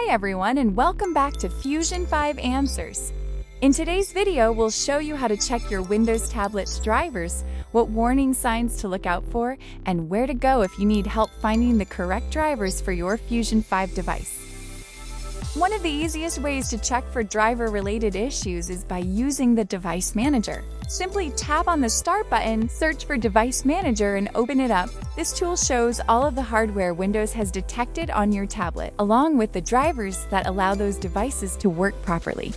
Hi everyone, and welcome back to Fusion 5 Answers. In today's video, we'll show you how to check your Windows tablet's drivers, what warning signs to look out for, and where to go if you need help finding the correct drivers for your Fusion 5 device. One of the easiest ways to check for driver-related issues is by using the Device Manager. Simply tap on the Start button, search for Device Manager, and open it up. This tool shows all of the hardware Windows has detected on your tablet, along with the drivers that allow those devices to work properly.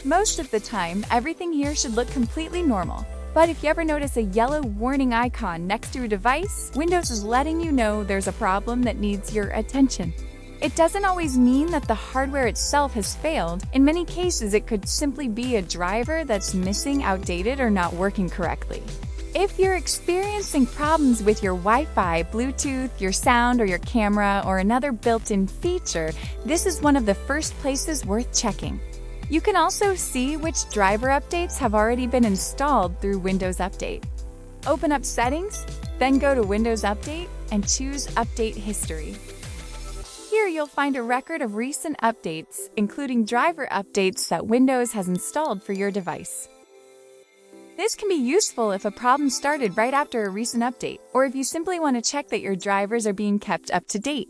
Most of the time, everything here should look completely normal. But if you ever notice a yellow warning icon next to a device, Windows is letting you know there's a problem that needs your attention. It doesn't always mean that the hardware itself has failed. In many cases, it could simply be a driver that's missing, outdated, or not working correctly. If you're experiencing problems with your Wi-Fi, Bluetooth, your sound, or your camera, or another built-in feature, this is one of the first places worth checking. You can also see which driver updates have already been installed through Windows Update. Open up Settings, then go to Windows Update and choose Update History. Here you'll find a record of recent updates, including driver updates that Windows has installed for your device. This can be useful if a problem started right after a recent update, or if you simply want to check that your drivers are being kept up to date.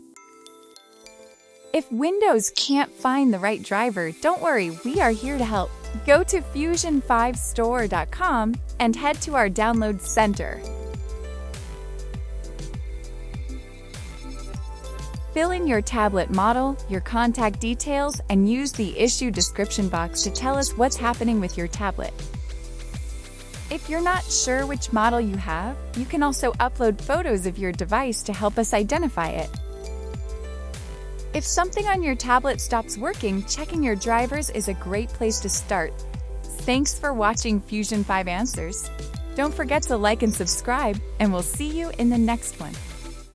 If Windows can't find the right driver, don't worry, we are here to help. Go to fusion5store.com and head to our Download Center. Fill in your tablet model, your contact details, and use the issue description box to tell us what's happening with your tablet. If you're not sure which model you have, you can also upload photos of your device to help us identify it. If something on your tablet stops working, checking your drivers is a great place to start. Thanks for watching Fusion 5 Answers. Don't forget to like and subscribe, and we'll see you in the next one.